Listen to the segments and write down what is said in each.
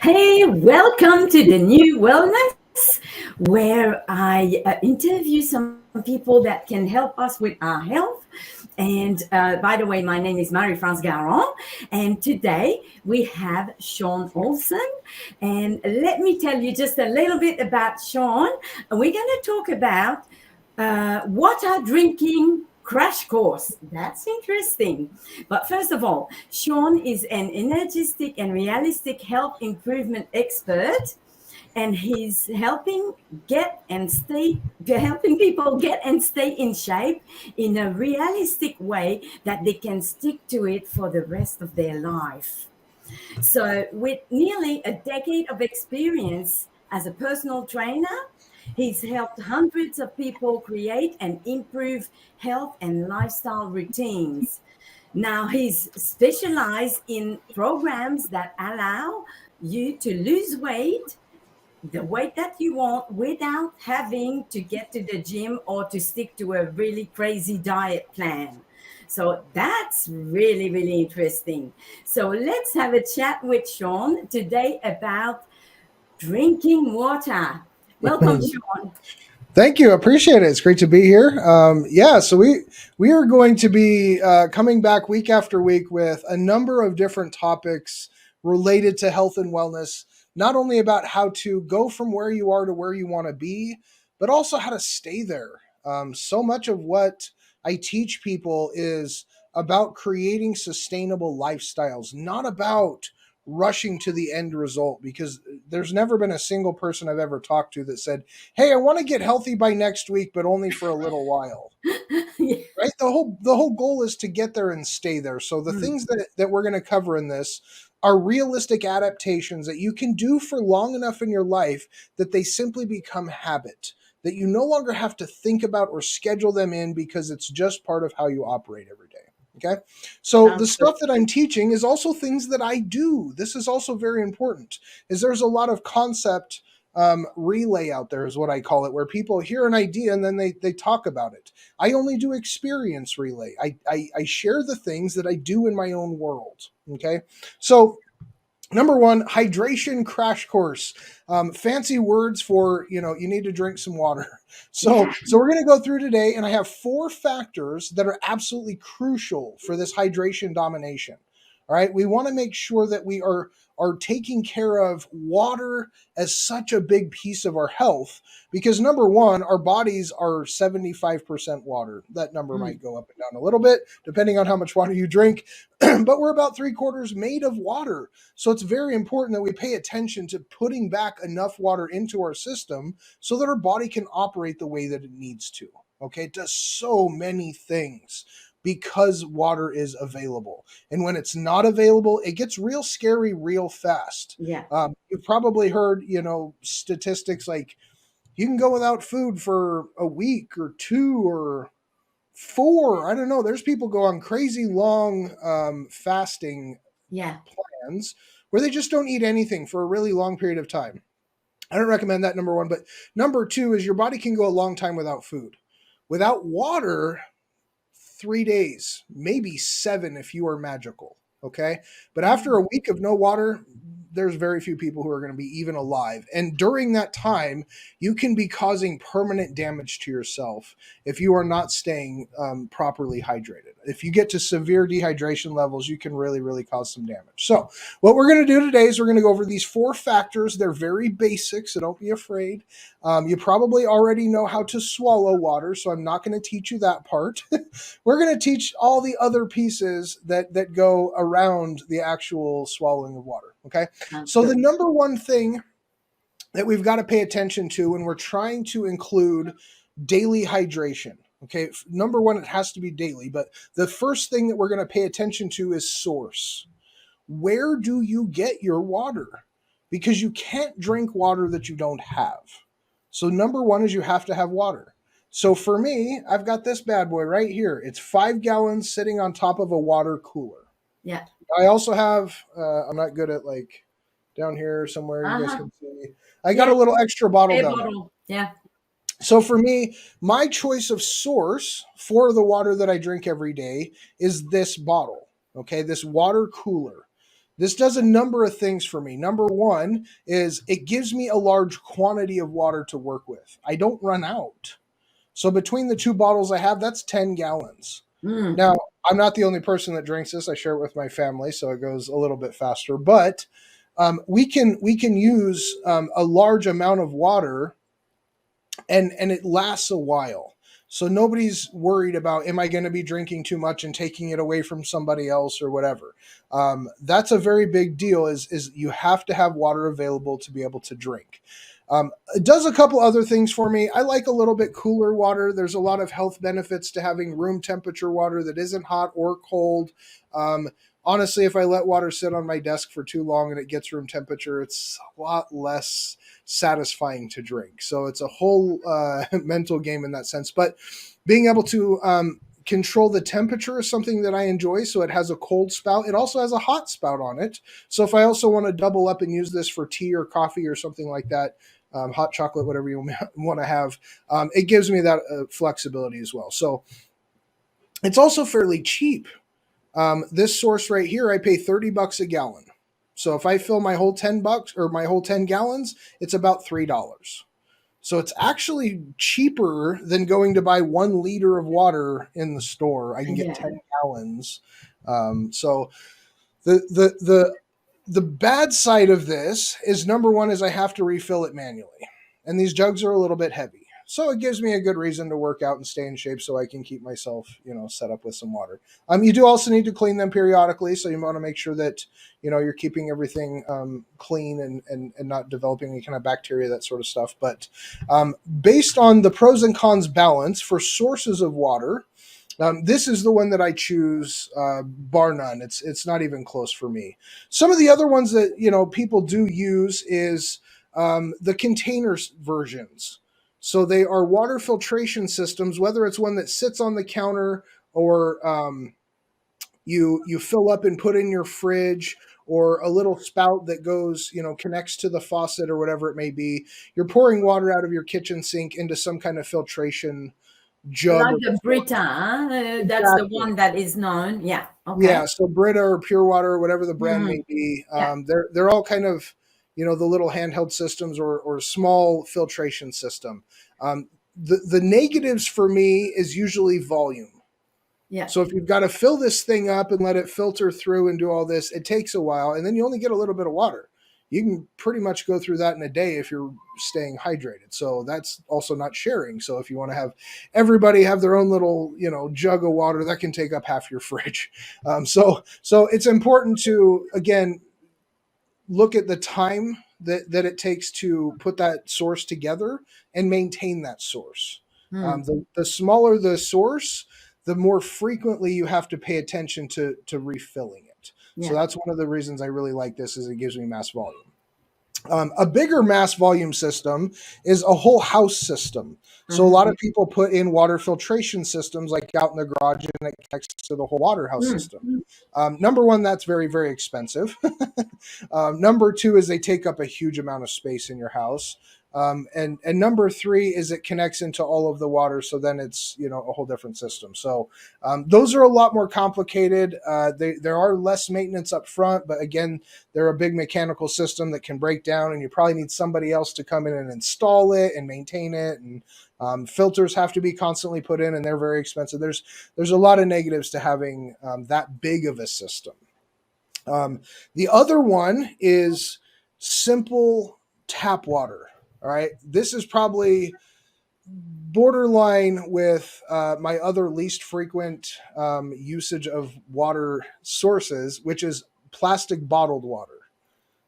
Hey, welcome to the new wellness where I interview some people that can help us with our health. And by the way, my name is Marie-France Garon. And today we have Sean Olson. And let me tell you just a little bit about Sean. We're going to talk about water drinking crash course. That's interesting. But first of all, Sean is an energistic and realistic health improvement expert, and he's helping people get and stay in shape in a realistic way that they can stick to it for the rest of their life. So, with nearly a decade of experience as a personal trainer, he's helped hundreds of people create and improve health and lifestyle routines. Now, he's specialized in programs that allow you to lose weight, the weight that you want, without having to get to the gym or to stick to a really crazy diet plan. So that's really, really interesting. So let's have a chat with Sean today about drinking water. Welcome, Sean. Thank you. Appreciate it. It's great to be here. So we are going to be coming back week after week with a number of different topics related to health and wellness. Not only about how to go from where you are to where you want to be, but also how to stay there. So much of what I teach people is about creating sustainable lifestyles, not about rushing to the end result, because there's never been a single person I've ever talked to that said, "Hey, I want to get healthy by next week, but only for a little while." Yeah. Right? The whole goal is to get there and stay there. So the Mm. things that we're going to cover in this are realistic adaptations that you can do for long enough in your life that they simply become habit. That you no longer have to think about or schedule them in because it's just part of how you operate every day. Okay. So the Sounds good. stuff that I'm teaching is also things that I do. This is also very important. Is there's a lot of concept relay out there is what I call it, where people hear an idea and then they talk about it. I only do experience relay. I share the things that I do in my own world. Okay. So number one, hydration crash course. Fancy words for, you need to drink some water. So, Yeah. so we're going to go through today, and I have 4 factors that are absolutely crucial for this hydration domination. All right, we want to make sure that we are taking care of water as such a big piece of our health, because number one, our bodies are 75% water. That number Mm. might go up and down a little bit depending on how much water you drink, but we're about 3/4 made of water. So it's very important that we pay attention to putting back enough water into our system so that our body can operate the way that it needs to. Okay, it does so many things because water is available. And when it's not available, it gets real scary real fast. Yeah. You've probably heard, statistics like you can go without food for a week or two or four. I don't know. There's people go on crazy long fasting Yeah. plans where they just don't eat anything for a really long period of time. I don't recommend that, number one. But number two is your body can go a long time without food. Without water, 3 days, maybe seven if you are magical. Okay. But after a week of no water, there's very few people who are going to be even alive. And during that time, you can be causing permanent damage to yourself if you are not staying properly hydrated. If you get to severe dehydration levels, you can really, really cause some damage. So, what we're going to do today is we're going to go over these 4 factors. They're very basic, so don't be afraid. You probably already know how to swallow water, so I'm not going to teach you that part. We're going to teach all the other pieces that go around the actual swallowing of water. Okay. Sounds So the good. number one thing that we've got to pay attention to when we're trying to include daily hydration. Okay. Number one, it has to be daily, but the first thing that we're going to pay attention to is source. Where do you get your water? Because you can't drink water that you don't have. So number one is you have to have water. So for me, I've got this bad boy right here. It's 5 gallons sitting on top of a water cooler. Yeah. I also have, I'm not good at like down here somewhere you guys Uh-huh. can see. I got Yeah. a little extra bottle A down there. bottle. Yeah. So for me, my choice of source for the water that I drink every day is this bottle. Okay, this water cooler. This does a number of things for me. Number one is it gives me a large quantity of water to work with. I don't run out. So between the two bottles I have, that's 10 gallons. Mm. Now, I'm not the only person that drinks this. I share it with my family, so it goes a little bit faster. But we can use a large amount of water, and it lasts a while. So nobody's worried about, am I going to be drinking too much and taking it away from somebody else or whatever. That's a very big deal. Is you have to have water available to be able to drink. It does a couple other things for me. I like a little bit cooler water. There's a lot of health benefits to having room temperature water that isn't hot or cold. Honestly, if I let water sit on my desk for too long and it gets room temperature, it's a lot less satisfying to drink. So it's a whole mental game in that sense. But being able to control the temperature is something that I enjoy. So it has a cold spout. It also has a hot spout on it. So if I also want to double up and use this for tea or coffee or something like that, hot chocolate, whatever you want to have, it gives me that flexibility as well. So it's also fairly cheap. This source right here, I pay $30 a gallon. So if I fill my whole $10 or my whole 10 gallons, it's about $3. So it's actually cheaper than going to buy 1 liter of water in the store. I can get Yeah. 10 gallons. So the bad side of this is, number one, is I have to refill it manually, and these jugs are a little bit heavy. So it gives me a good reason to work out and stay in shape so I can keep myself, set up with some water. You do also need to clean them periodically, so you want to make sure that, you're keeping everything clean and not developing any kind of bacteria, that sort of stuff. But based on the pros and cons balance for sources of water, this is the one that I choose, bar none. It's not even close for me. Some of the other ones that people do use is the container versions. So they are water filtration systems, whether it's one that sits on the counter or you fill up and put in your fridge, or a little spout that goes, connects to the faucet or whatever it may be. You're pouring water out of your kitchen sink into some kind of filtration jug Like or the Brita, that's the exactly. one that is known. Yeah. Yeah, Okay. so Brita or Pure Water, whatever the brand Hmm. may be, Yeah. they're all kind of, the little handheld systems or small filtration system. The negatives for me is usually volume. Yeah. So if you've got to fill this thing up and let it filter through and do all this, it takes a while, and then you only get a little bit of water. You can pretty much go through that in a day if you're staying hydrated. So that's also not sharing. So if you want to have everybody have their own little, jug of water, that can take up half your fridge. So it's important to, again, look at the time that it takes to put that source together and maintain that source. Hmm. The smaller the source, the more frequently you have to pay attention to refilling it. So Yeah. that's one of the reasons I really like this, is it gives me mass volume. A bigger mass volume system is a whole house system. So a Uh-huh. lot of people put in water filtration systems like out in the garage, and it connects to the whole water house Hmm. system. Number one, that's very, very expensive. Number two is they take up a huge amount of space in your house. And number three is it connects into all of the water, so then it's a whole different system. So those are a lot more complicated. There are less maintenance up front, but again, they're a big mechanical system that can break down, and you probably need somebody else to come in and install it and maintain it. And filters have to be constantly put in, and they're very expensive. There's a lot of negatives to having that big of a system. The other one is simple tap water. All right, this is probably borderline with my other least frequent usage of water sources, which is plastic bottled water.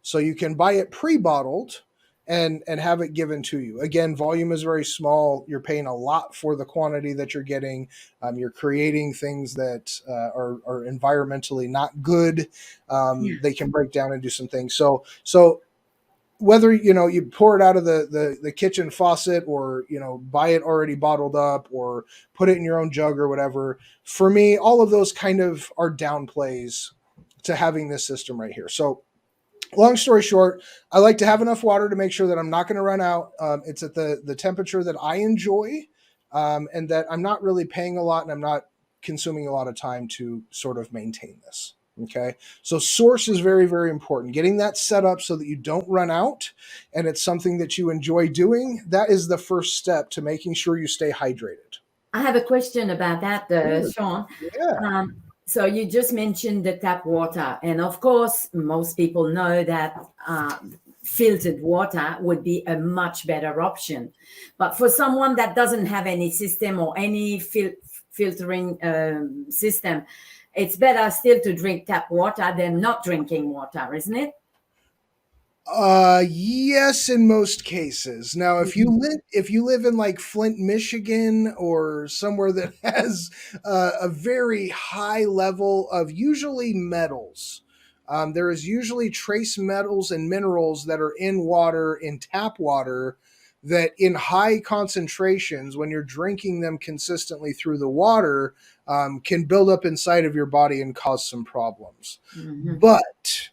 So you can buy it pre-bottled and have it given to you. Again, volume is very small. You're paying a lot for the quantity that you're getting. You're creating things that are environmentally not good. Yeah. They can break down and do some things. So whether you pour it out of the kitchen faucet, or buy it already bottled up, or put it in your own jug or whatever, for me, all of those kind of are downplays to having this system right here. So long story short, I like to have enough water to make sure that I'm not going to run out. It's at the temperature that I enjoy, and that I'm not really paying a lot, and I'm not consuming a lot of time to sort of maintain this. Okay. So source is very, very important. Getting that set up so that you don't run out and it's something that you enjoy doing. That is the first step to making sure you stay hydrated. I have a question about that, Sure. Sean. Yeah. So you just mentioned the tap water, and of course, most people know that filtered water would be a much better option. But for someone that doesn't have any system or any filtering system, it's better still to drink tap water than not drinking water, isn't it? Yes, in most cases. Now, Mhm. if you live in like Flint, Michigan, or somewhere that has a very high level of usually metals, there is usually trace metals and minerals that are in water, in tap water, that in high concentrations, when you're drinking them consistently through the water, can build up inside of your body and cause some problems. Mhm. But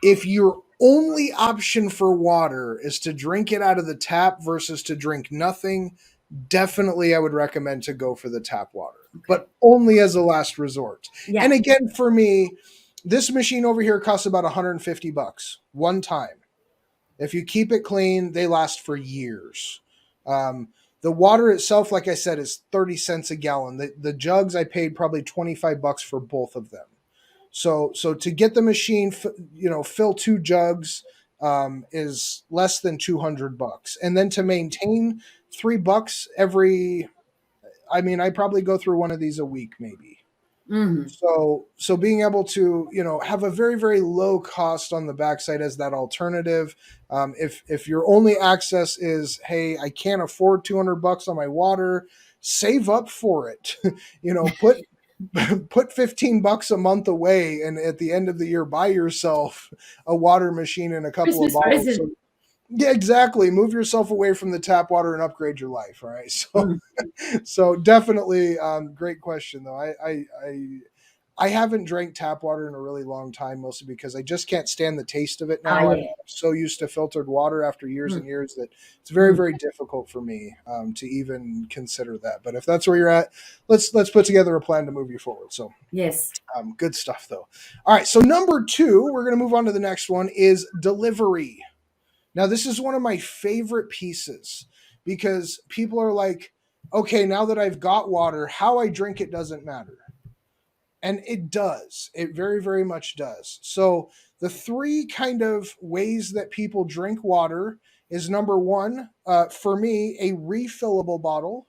if your only option for water is to drink it out of the tap versus to drink nothing, definitely I would recommend to go for the tap water, Okay. but only as a last resort. Yeah. And again, for me, this machine over here costs about 150 bucks one time. If you keep it clean, they last for years. The water itself, like I said, is 30 cents a gallon. The jugs I paid probably 25 bucks for both of them. So to get the machine, fill two jugs is less than 200 bucks, and then to maintain $3 every. I mean, I probably go through one of these a week, maybe. Hmm. So being able to have a very very low cost on the backside as that alternative. If your only access is, hey, I can't afford 200 bucks on my water, save up for it. Put put 15 bucks a month away, and at the end of the year buy yourself a water machine and a couple of Christmas bottles. present. So yeah, exactly, move yourself away from the tap water and upgrade your life. All right. So Mm. so definitely great question though. I haven't drank tap water in a really long time, mostly because I just can't stand the taste of it Ah, now. I'm yeah. so used to filtered water after years Mm. and years that it's very, Mm. very difficult for me to even consider that. But if that's where you're at, let's put together a plan to move you forward. So Yes. good stuff, though. All right, so number two, we're going to move on to the next one is delivery. Now, this is one of my favorite pieces because people are like, okay, now that I've got water, how I drink it doesn't matter. And it does. It very, very much does. So, the three kind of ways that people drink water is number one, for me, a refillable bottle,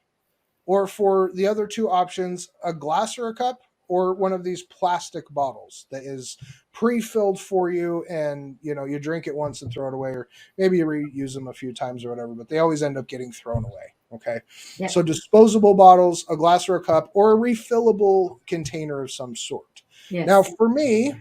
or for the other two options, a glass or a cup, or one of these plastic bottles that is pre-filled for you, and you drink it once and throw it away, or maybe you reuse them a few times or whatever, but they always end up getting thrown away. Okay. Yeah. So disposable bottles, a glass or a cup, or a refillable container of some sort. Now Yes. for me,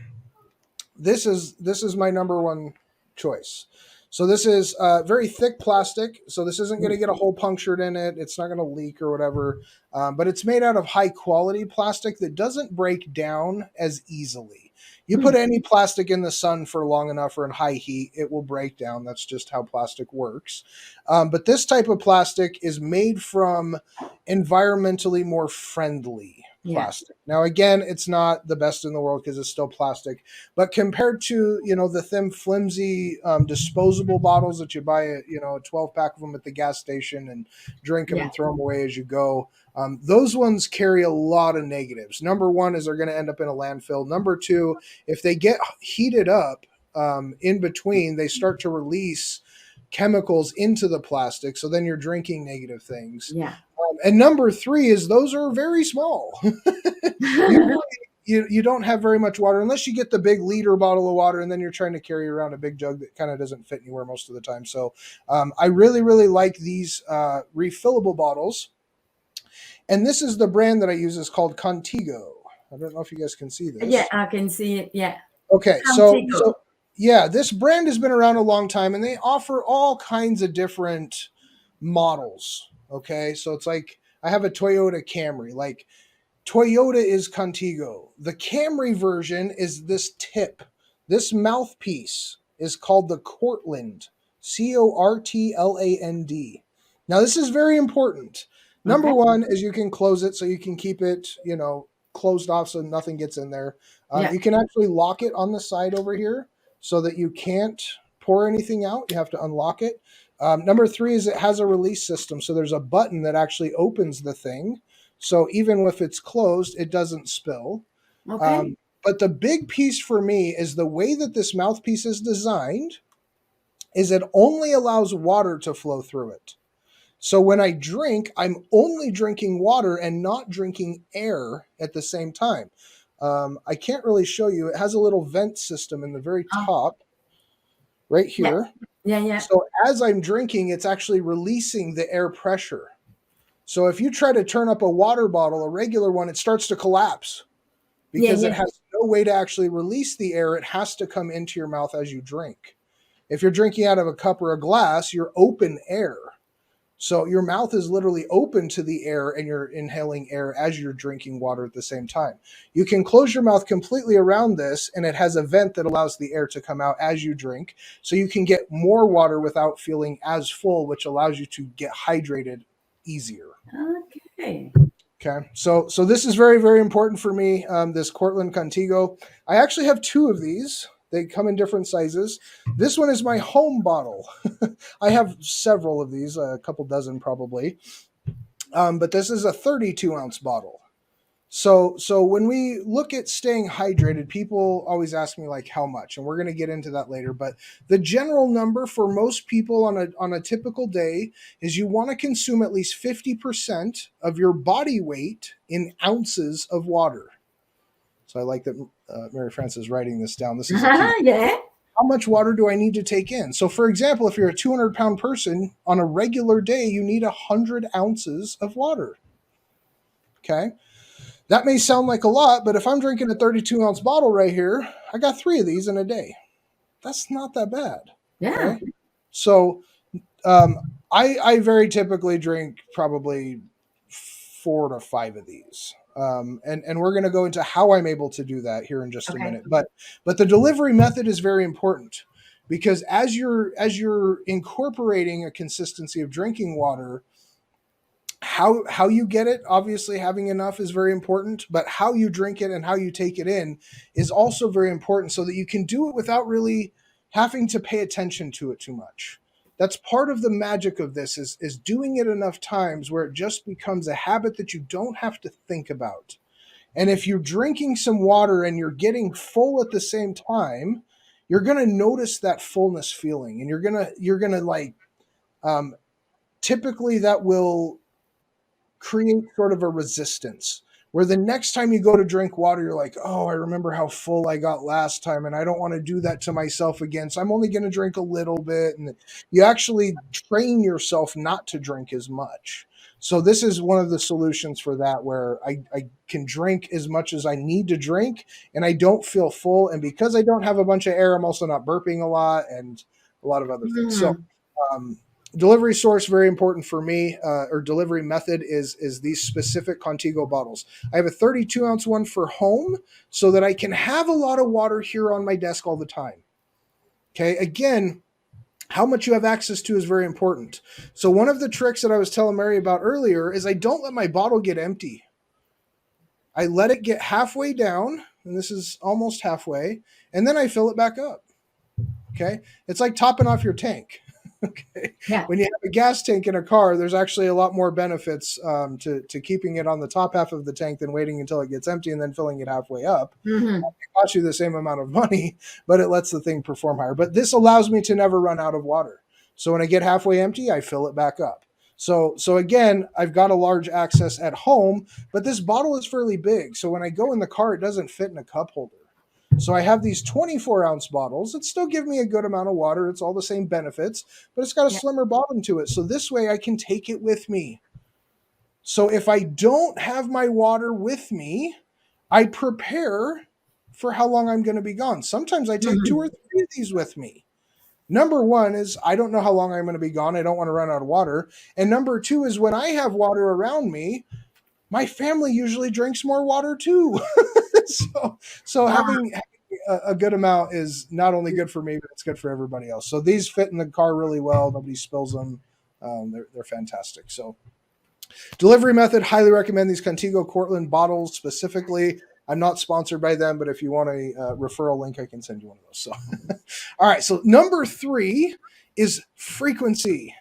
this is my number one choice. So this is very thick plastic. So this isn't going to Mm. get a hole punctured in it. It's not going to leak or whatever. But it's made out of high quality plastic that doesn't break down as easily. You put Mm. any plastic in the sun for long enough or in high heat, it will break down. That's just how plastic works. But this type of plastic is made from environmentally more friendly Yeah. plastic. Now, again, it's not the best in the world because it's still plastic, but compared to the thin, flimsy disposable bottles that you buy, a 12 pack of them at the gas station and drink them Yeah. and throw them away as you go, those ones carry a lot of negatives. Number one is they're going to end up in a landfill. Number two, if they get heated up in between, they start to release chemicals into the plastic. So then you're drinking negative things. Yeah. And number three is those are very small. Usually, you don't have very much water unless you get the big liter bottle of water, and then you're trying to carry around a big jug that kind of doesn't fit anywhere most of the time. So I really, really like these refillable bottles. And this is the brand that I use is called Contigo. I don't know if you guys can see Yeah, this. I can see it. Yeah. Okay, so Contigo. yeah, this brand has been around a long time, and they offer all kinds of different models. Okay, so it's like I have a Toyota Camry. Like Toyota is Contigo. The Camry version is this tip. This mouthpiece is called the Cortland. Cortland. Now, this is very important. Number Okay. one is you can close it so you can keep it, closed off so nothing gets in there. Yeah. You can actually lock it on the side over here so that you can't pour anything out. You have to unlock it. Number 3 is it has a release system. So there's a button that actually opens the thing. So even if it's closed, it doesn't spill. Okay. But the big piece for me is the way that this mouthpiece is designed is it only allows water to flow through it. So when I drink, I'm only drinking water and not drinking air at the same time. I can't really show you. It has a little vent system in the very Oh, top right yeah. here. Yeah. Yeah. So as I'm drinking, it's actually releasing the air pressure. So if you try to turn up a water bottle, a regular one, it starts to collapse Yeah. because it Yeah. has no way to actually release the air. It has to come into your mouth as you drink. If you're drinking out of a cup or a glass, you're open air. So your mouth is literally open to the air and you're inhaling air as you're drinking water at the same time. You can close your mouth completely around this and it has a vent that allows the air to come out as you drink. So you can get more water without feeling as full, which allows you to get hydrated easier. Okay. Okay, so this is very, very important for me. This Cortland Contigo. I actually have 2 of these. They come in different sizes. This one is my home bottle. I have several of these, a couple dozen probably. But this is a 32-ounce bottle. So when we look at staying hydrated, people always ask me like how much, and we're going to get into that later. But the general number for most people on a typical day is you want to consume at least 50% of your body weight in ounces of water. So I like that Mary Frances is writing this down. This is a key. Yeah. How much water do I need to take in? So, for example, if you're a 200-pound person on a regular day, you need 100 ounces of water. Okay. That may sound like a lot, but if I'm drinking a 32-ounce bottle right here, I got 3 of these in a day. That's not that bad. Yeah. Okay. So um, I very typically drink probably 4 to 5 of these. And we're going to go into how I'm able to do that here in just a Okay. minute. But the delivery method is very important because as you're incorporating a consistency of drinking water, how you get it, obviously having enough is very important, but how you drink it and how you take it in is also very important so that you can do it without really having to pay attention to it too much. That's part of the magic of this is doing it enough times where it just becomes a habit that you don't have to think about. And if you're drinking some water and you're getting full at the same time, you're going to notice that fullness feeling and you're going to like um, typically that will create sort of a resistance where the next time you go to drink water, you're like, oh, I remember how full I got last time, and I don't want to do that to myself again. So I'm only going to drink a little bit. And you actually train yourself not to drink as much. So this is one of the solutions for that, where I can drink as much as I need to drink and I don't feel full. And because I don't have a bunch of air, I'm also not burping a lot and a lot of other things. So Mhm. um, delivery source very important for me, or delivery method is these specific Contigo bottles. I have a 32-ounce one for home so that I can have a lot of water here on my desk all the time. Okay, again, how much you have access to is very important. So one of the tricks that I was telling Mary about earlier is I don't let my bottle get empty. I let it get halfway down, and this is almost halfway, and then I fill it back up. Okay, it's like topping off your tank. Okay. Yeah. When you have a gas tank in a car, there's actually a lot more benefits to keeping it on the top half of the tank than waiting until it gets empty and then filling it halfway up. Hmm. It costs you the same amount of money, but it lets the thing perform higher. But this allows me to never run out of water. So when I get halfway empty, I fill it back up. So again, I've got a large access at home, but this bottle is fairly big. So when I go in the car, it doesn't fit in a cup holder. So I have these 24-ounce bottles that still give me a good amount of water. It's all the same benefits, but it's got a Yeah. slimmer bottom to it. So this way I can take it with me. So if I don't have my water with me, I prepare for how long I'm going to be gone. Sometimes I take 2 Hmm. or 3 of these with me. Number one is I don't know how long I'm going to be gone. I don't want to run out of water. And number 2 is when I have water around me, my family usually drinks more water too. so Ah, having a good amount is not only good for me, but it's good for everybody else. So these fit in the car really well. Nobody spills them. They're fantastic. So Delivery method, highly recommend these Contigo Cortland bottles specifically. I'm not sponsored by them, but if you want a referral link, I can send you one of those. So, all right. So number 3 is frequency.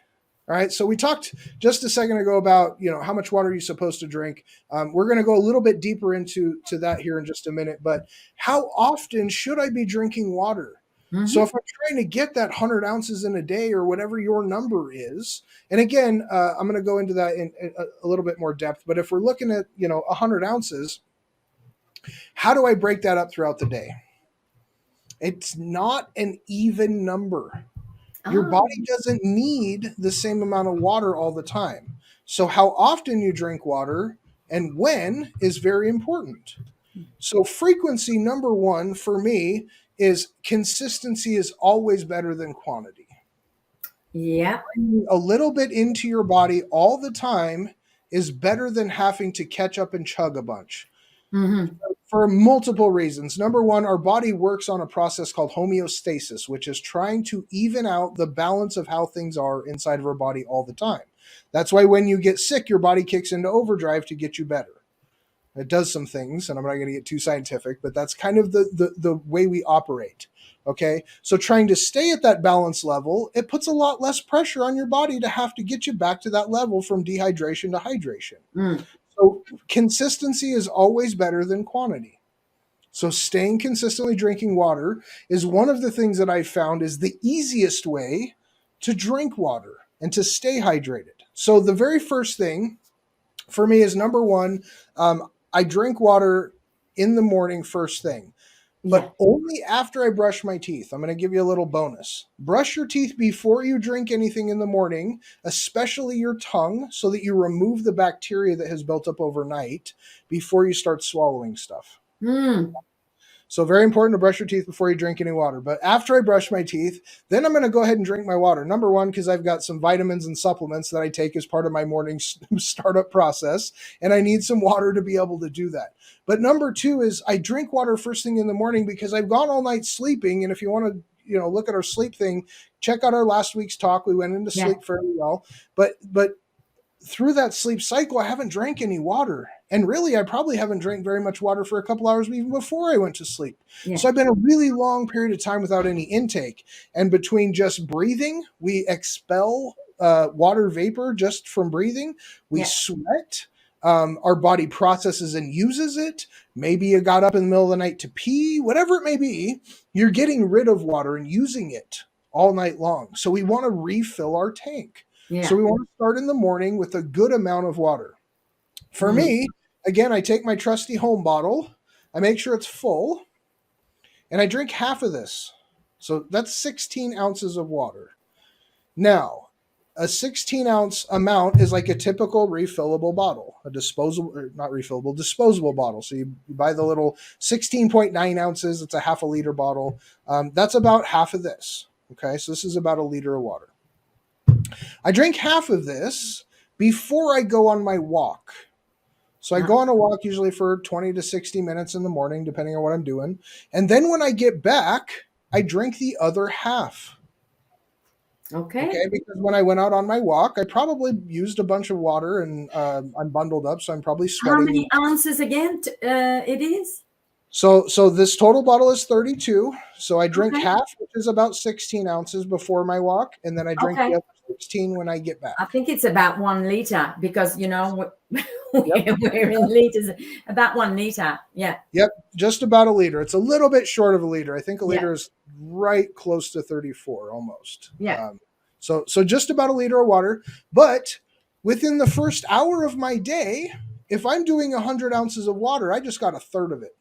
All right. So we talked just a second ago about how much water you're supposed to drink. We're going to go a little bit deeper into that here in just a minute. But how often should I be drinking water? So if I'm trying to get that 100 ounces in a day or whatever your number is, and again, I'm going to go into that in a little bit more depth. But if we're looking at 100 ounces, how do I break that up throughout the day? It's not an even number. Your body doesn't need the same amount of water all the time. So how often you drink water and when is very important. So frequency, number 1 for me, is consistency is always better than quantity. Yeah. A little bit into your body all the time is better than having to catch up and chug a bunch. For multiple reasons. Number 1, our body works on a process called homeostasis, which is trying to even out the balance of how things are inside of our body all the time. That's why when you get sick, your body kicks into overdrive to get you better. It does some things, and I'm not going to get too scientific, but that's kind of the way we operate. Okay, so trying to stay at that balance level, it puts a lot less pressure on your body to have to get you back to that level from dehydration to hydration. So consistency is always better than quantity. So staying consistently drinking water is one of the things that I've found is the easiest way to drink water and to stay hydrated. So the very first thing for me is number 1, I drink water in the morning first thing, but only after I brush my teeth. I'm going to give you a little bonus. Brush your teeth before you drink anything in the morning, especially your tongue, so that you remove the bacteria that has built up overnight before you start swallowing stuff. So very important to brush your teeth before you drink any water. But after I brush my teeth, then I'm going to go ahead and drink my water. Number 1, because I've got some vitamins and supplements that I take as part of my morning startup process, and I need some water to be able to do that. But number 2 is I drink water first thing in the morning because I've gone all night sleeping. And if you want to, look at our sleep thing, check out our last week's talk. We went into sleep fairly well, but through that sleep cycle, I haven't drank any water. And really, I probably haven't drank very much water for a couple hours even before I went to sleep. So I've been a really long period of time without any intake. And between just breathing, we expel water vapor just from breathing. We sweat. Our body processes and uses it. Maybe you got up in the middle of the night to pee, whatever it may be, you're getting rid of water and using it all night long. So we want to refill our tank. So we want to start in the morning with a good amount of water. For me, again, I take my trusty home bottle, I make sure it's full, and I drink half of this. So that's 16 ounces of water. Now, a 16-ounce amount is like a typical refillable bottle, a disposable, or not refillable, disposable bottle. So you buy the little 16.9 ounces, it's a half a liter bottle. That's about half of this. Okay, so this is about a liter of water. I drink half of this before I go on my walk. So I go on a walk usually for 20 to 60 minutes in the morning, depending on what I'm doing. And then when I get back, I drink the other half. Okay, because when I went out on my walk, I probably used a bunch of water and I'm bundled up, so I'm probably sweating. How many ounces again it is? So this total bottle is 32. So I drink half, which is about 16 ounces before my walk, and then I drink the other 16 when I get back. I think it's about 1 liter because, we're in liters, about 1 liter. Yeah. Yep, just about a liter. It's a little bit short of a liter. I think a liter is right close to 34 almost. Yeah. So just about a liter of water. But within the first hour of my day, if I'm doing 100 ounces of water, I just got a third of it.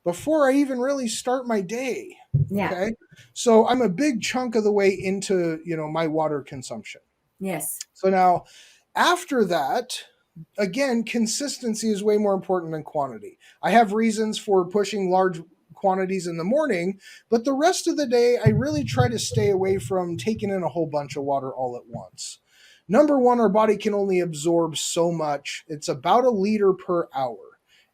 Before I even really start my day. Okay. So I'm a big chunk of the way into, my water consumption. Yes. So now after that, again, consistency is way more important than quantity. I have reasons for pushing large quantities in the morning, but the rest of the day, I really try to stay away from taking in a whole bunch of water all at once. Number 1, our body can only absorb so much. It's about a liter per hour.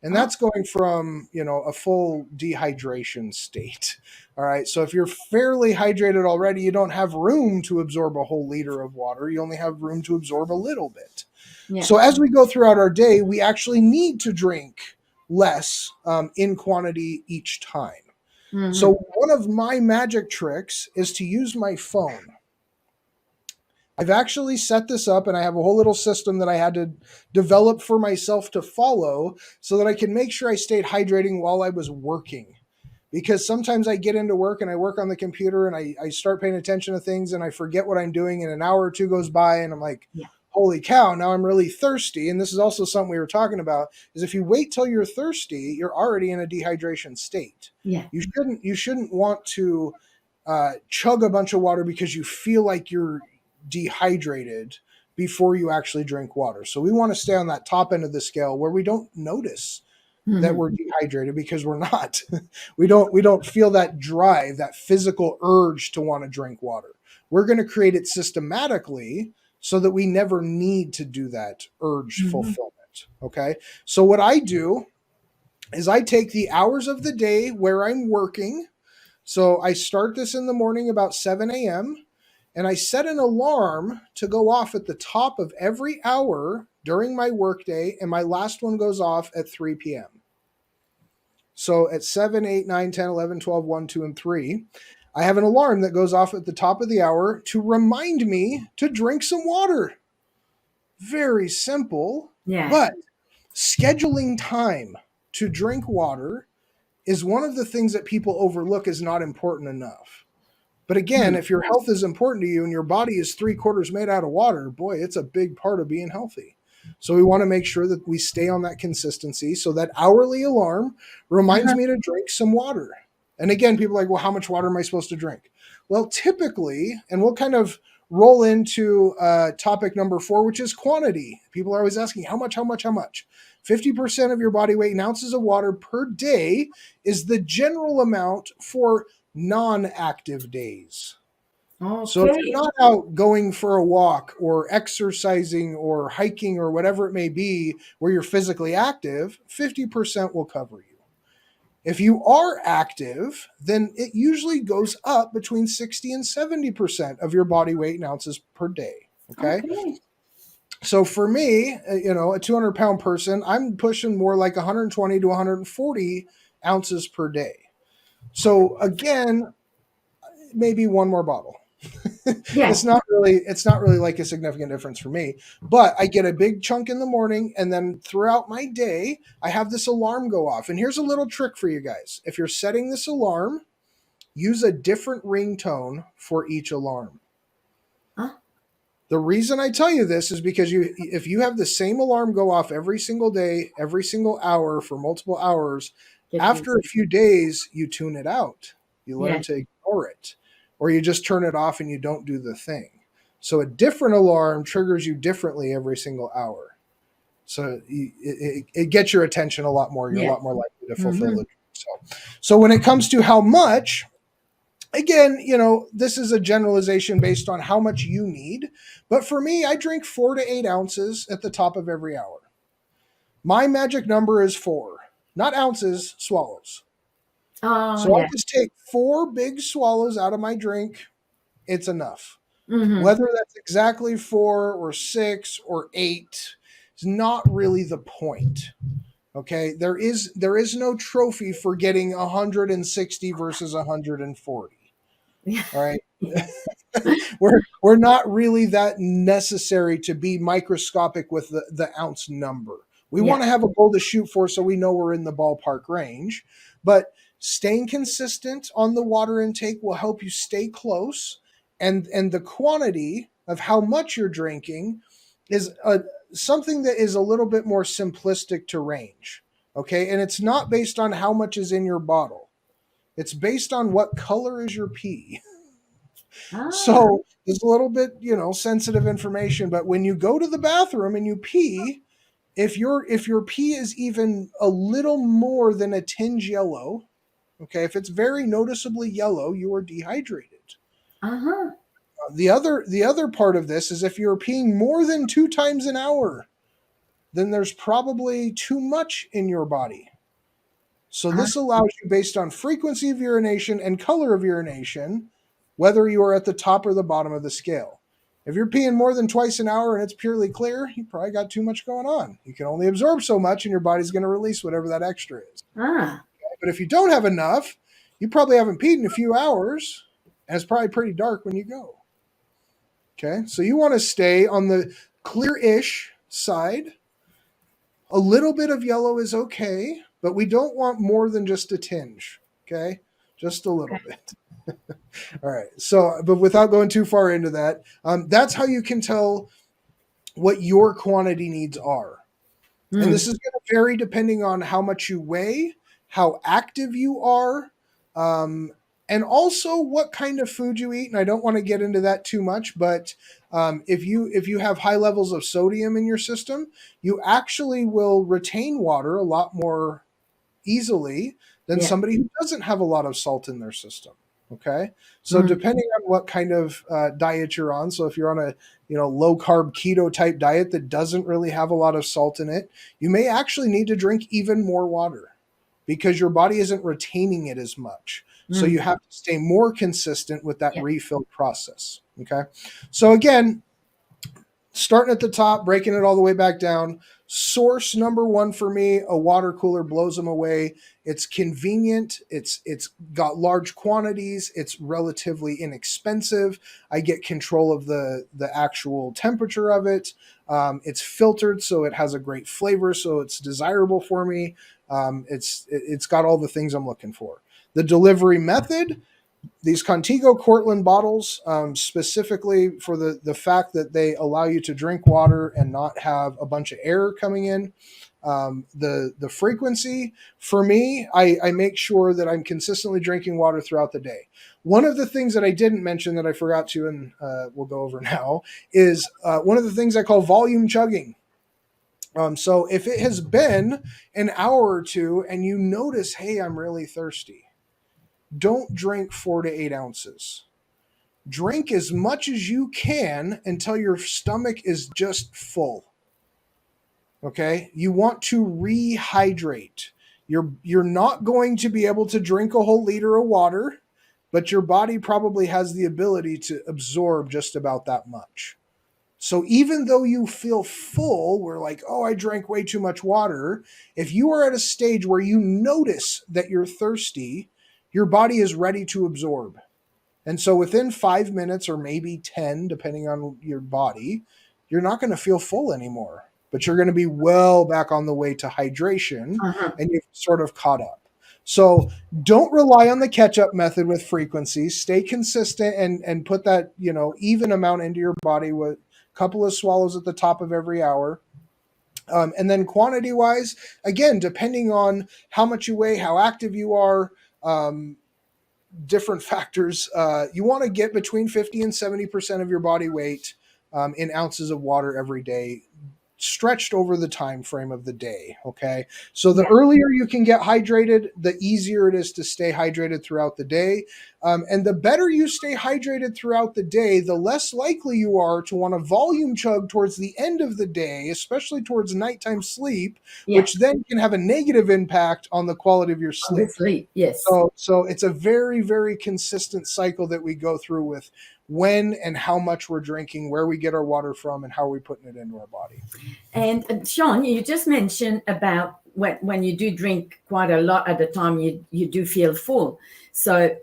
And Oh, that's going from, a full dehydration state. All right. So if you're fairly hydrated already, you don't have room to absorb a whole liter of water. You only have room to absorb a little bit. yeah. So as we go throughout our day, we actually need to drink less in quantity each time. Mm-hmm. So one of my magic tricks is to use my phone. I've actually set this up and I have a whole little system that I had to develop for myself to follow so that I can make sure I stayed hydrating while I was working. Because sometimes I get into work and I work on the computer and I start paying attention to things and I forget what I'm doing, and an hour or two goes by and I'm like, Yeah. holy cow, now I'm really thirsty. And this is also something we were talking about, is if you wait till you're thirsty, you're already in a dehydration state. Yeah. You shouldn't want to chug a bunch of water because you feel like you're dehydrated before you actually drink water. So we want to stay on that top end of the scale where we don't notice that Mm-hmm. we're dehydrated, because we're not. We don't feel that drive, that physical urge to want to drink water. We're going to create it systematically so that we never need to do that urge Mm-hmm. fulfillment. Okay? So what I do is I take the hours of the day where I'm working. So I start this in the morning about 7 a.m. and I set an alarm to go off at the top of every hour during my workday, and my last one goes off at 3 p.m. So at 7, 8, 9, 10, 11, 12, 1, 2, and 3, I have an alarm that goes off at the top of the hour to remind me to drink some water. Very simple, Yeah. but scheduling time to drink water is one of the things that people overlook as not important enough. But again, Mm. if your health is important to you and your body is three-quarters made out of water, boy, it's a big part of being healthy. So we want to make sure that we stay on that consistency. So that hourly alarm reminds Uh-huh. me to drink some water. And again, people are like, well, how much water am I supposed to drink? Well, typically, and we'll kind of roll into topic number 4, which is quantity. People are always asking, how much, how much, how much? 50% of your body weight in ounces of water per day is the general amount for non-active days. So if you're Okay. not out going for a walk or exercising or hiking or whatever it may be where you're physically active, 50% will cover you. If you are active, then it usually goes up between 60 and 70% of your body weight in ounces per day. Okay. Okay. So for me, a 200-pound person, I'm pushing more like 120 to 140 ounces per day. So again, maybe one more bottle. Yeah. It's not really like a significant difference for me, but I get a big chunk in the morning, and then throughout my day I have this alarm go off. And here's a little trick for you guys. If you're setting this alarm, use a different ringtone for each alarm. Huh? The reason I tell you this is because if you have the same alarm go off every single day, every single hour for multiple hours, Get after a used. few days, you tune it out. You learn Yeah. to ignore it, or you just turn it off and you don't do the thing. So a different alarm triggers you differently every single hour. So it gets your attention a lot more. You're a Yeah. lot more likely to fulfill Mm-hmm. the dream. So when it comes to how much, again, this is a generalization based on how much you need. But for me, I drink 4 to 8 ounces at the top of every hour. My magic number is 4, not ounces, swallows. Oh, So I yeah. just take 4 big swallows out of my drink. It's enough. Mm-hmm. Whether that's exactly 4 or 6 or 8 is not really the point. Okay, there is no trophy for getting 160 versus 140. Yeah. All right. Yes. we're not really that necessary to be microscopic with the ounce number. We Yeah. want to have a goal to shoot for so we know we're in the ballpark range. But staying consistent on the water intake will help you stay close, and the quantity of how much you're drinking is something that is a little bit more simplistic to range. Okay, and it's not based on how much is in your bottle. It's based on what color is your pee. Ah. So there's a little bit, sensitive information. But when you go to the bathroom and you pee, if your pee is even a little more than a tinge yellow, okay, if it's very noticeably yellow, you are dehydrated. Uh-huh. The other part of this is if you're peeing more than 2 times an hour, then there's probably too much in your body. So Ah, this allows you, based on frequency of urination and color of urination, whether you are at the top or the bottom of the scale. If you're peeing more than twice an hour and it's purely clear, you probably got too much going on. You can only absorb so much, and your body's going to release whatever that extra is. ah, But if you don't have enough, you probably haven't peed in a few hours, and it's probably pretty dark when you go. Okay, so you want to stay on the clear-ish side. A little bit of yellow is okay, but we don't want more than just a tinge. Okay, just a little bit. All right. So, but without going too far into that, that's how you can tell what your quantity needs are. And this mm, is going to vary depending on how much you weigh, how active you are, um, and also what kind of food you eat. And I don't want to get into that too much, but if you have high levels of sodium in your system, you actually will retain water a lot more easily than yeah, somebody who doesn't have a lot of salt in their system. Okay, so mm, depending on what kind of diet you're on, so if you're on a low carb keto type diet that doesn't really have a lot of salt in it, you may actually need to drink even more water because your body isn't retaining it as much. So you mm, have to stay more consistent with that yeah, refill process. Okay, so again, starting at the top, breaking it all the way back down. Source number one for me, a water cooler blows them away. It's convenient. It's got large quantities. It's relatively inexpensive. I get control of the actual temperature of it. It's filtered, so it has a great flavor, so it's desirable for me. It's got all the things I'm looking for. The delivery method, these Contigo Cortland bottles, specifically for the fact that they allow you to drink water and not have a bunch of air coming in. The frequency for me, I make sure that I'm consistently drinking water throughout the day. One of the things that I didn't mention that I forgot to, and we'll go over now, is one of the things I call volume chugging. So if it has been an hour or two and you notice, hey, I'm really thirsty, don't drink 4 to 8 ounces. Drink as much as you can until your stomach is just full. Okay? You want to rehydrate. You're not going to be able to drink a whole liter of water, but your body probably has the ability to absorb just about that much. So even though you feel full, we're like, oh, I drank way too much water. If you are at a stage where you notice that you're thirsty, your body is ready to absorb. And so within 5 minutes or maybe 10, depending on your body, you're not going to feel full anymore, but you're going to be well back on the way to hydration uh-huh, and you've sort of caught up. So don't rely on the catch up method with frequency. Stay consistent and put that, even amount into your body with a couple of swallows at the top of every hour. And then quantity wise, again, depending on how much you weigh, how active you are, different factors. You want to get between 50 and 70% of your body weight in ounces of water every day, stretched over the time frame of the day. Okay. So the yeah, earlier you can get hydrated, the easier it is to stay hydrated throughout the day. And the better you stay hydrated throughout the day, the less likely you are to want to volume chug towards the end of the day, especially towards nighttime sleep, yeah, which then can have a negative impact on the quality of your sleep. obviously, yes. So it's a very, very consistent cycle that we go through with when and how much we're drinking, where we get our water from, and how we're putting it into our body. And Sean, you just mentioned about when you do drink quite a lot at the time, you do feel full. So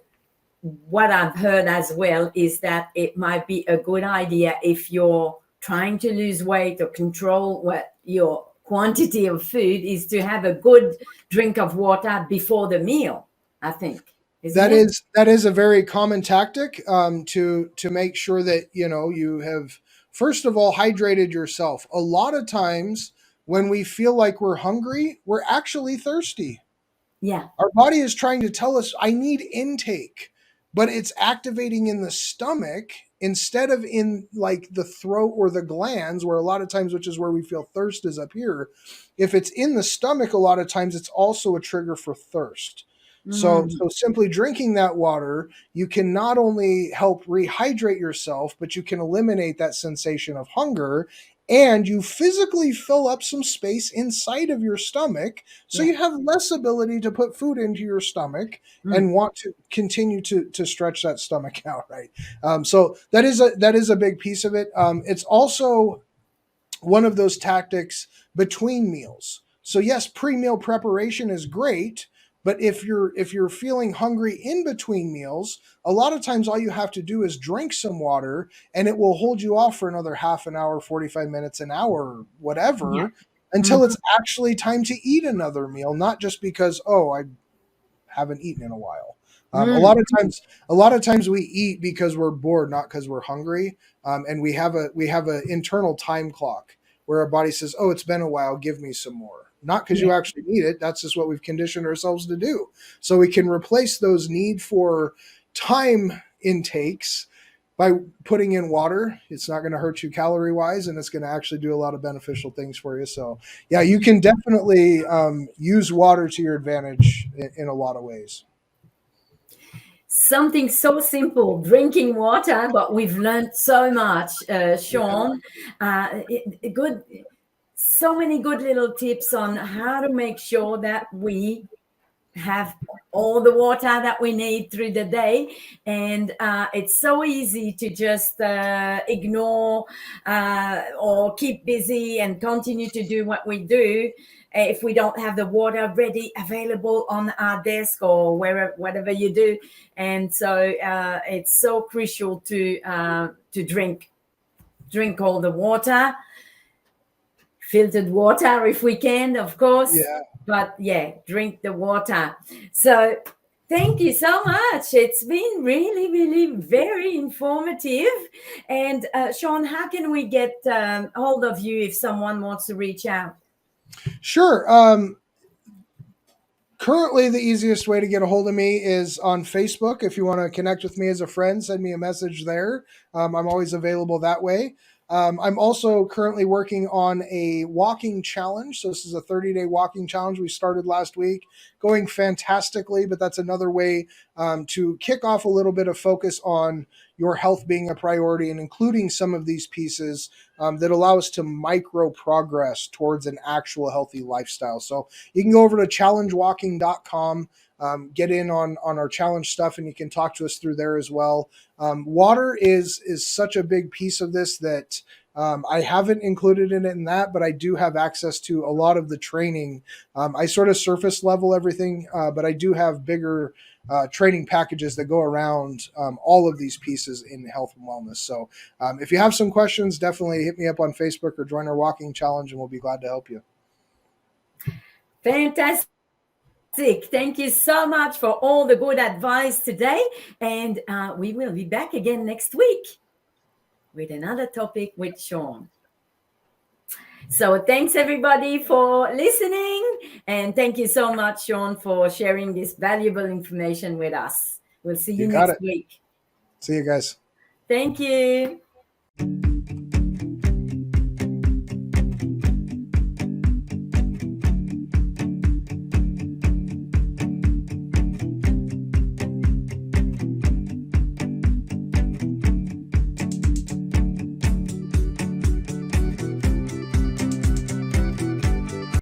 what I've heard as well is that it might be a good idea if you're trying to lose weight or control what your quantity of food is to have a good drink of water before the meal, I think. Isn't That it? is that is a very common tactic to make sure that you have, first of all, hydrated yourself. A lot of times when we feel like we're hungry, we're actually thirsty. Yeah. Our body is trying to tell us, I need intake, but it's activating in the stomach instead of in like the throat or the glands, where a lot of times, which is where we feel thirst is up here. If it's in the stomach, a lot of times it's also a trigger for thirst. Mm, So simply drinking that water, you can not only help rehydrate yourself, but you can eliminate that sensation of hunger and you physically fill up some space inside of your stomach, so Yeah. you have less ability to put food into your stomach Mm. and want to continue to stretch that stomach out, right? So that is a big piece of it. It's also one of those tactics between meals. So yes, pre-meal preparation is great, but if you're feeling hungry in between meals, a lot of times all you have to do is drink some water and it will hold you off for another half an hour, 45 minutes, an hour, Yeah. whatever, until Mhm. it's actually time to eat another meal, not just because, oh, I haven't eaten in a while. Mm. A lot of times we eat because we're bored, not because we're hungry. And we have a internal time clock where our body says, "Oh, it's been a while. Give me some more." Not because Yeah. you actually need it. That's just what we've conditioned ourselves to do. So we can replace those need for time intakes by putting in water. It's not going to hurt you calorie wise, and it's going to actually do a lot of beneficial things for you. So, yeah, you can definitely use water to your advantage in a lot of ways. Something so simple, drinking water, but we've learned so much, Yeah, Sean. Good, so many good little tips on how to make sure that we have all the water that we need through the day. And it's so easy to just ignore or keep busy and continue to do what we do if we don't have the water ready available on our desk or wherever, whatever you do. And so it's so crucial to drink all the water, filtered water if we can, of course. yeah, But yeah, drink the water. So thank you so much. It's been really, really very informative. And Sean, how can we get hold of you if someone wants to reach out? sure. Currently, the easiest way to get a hold of me is on Facebook. If you want to connect with me as a friend, send me a message there. I'm always available that way. I'm also currently working on a walking challenge. So, this is a 30-day walking challenge we started last week, going fantastically. But that's another way to kick off a little bit of focus on your health being a priority and including some of these pieces that allow us to micro progress towards an actual healthy lifestyle. So, you can go over to challengewalking.com, get in on our challenge stuff, and you can talk to us through there as well. Water is such a big piece of this that I haven't included in it in that, but I do have access to a lot of the training. I sort of surface level everything, but I do have bigger training packages that go around all of these pieces in health and wellness. So if you have some questions, definitely hit me up on Facebook or join our walking challenge, and we'll be glad to help you. Fantastic. Thank you so much for all the good advice today. And we will be back again next week with another topic with Sean. So thanks everybody for listening. And thank you so much, Sean, for sharing this valuable information with us. We'll see you You got next it. week. See you guys. Thank you.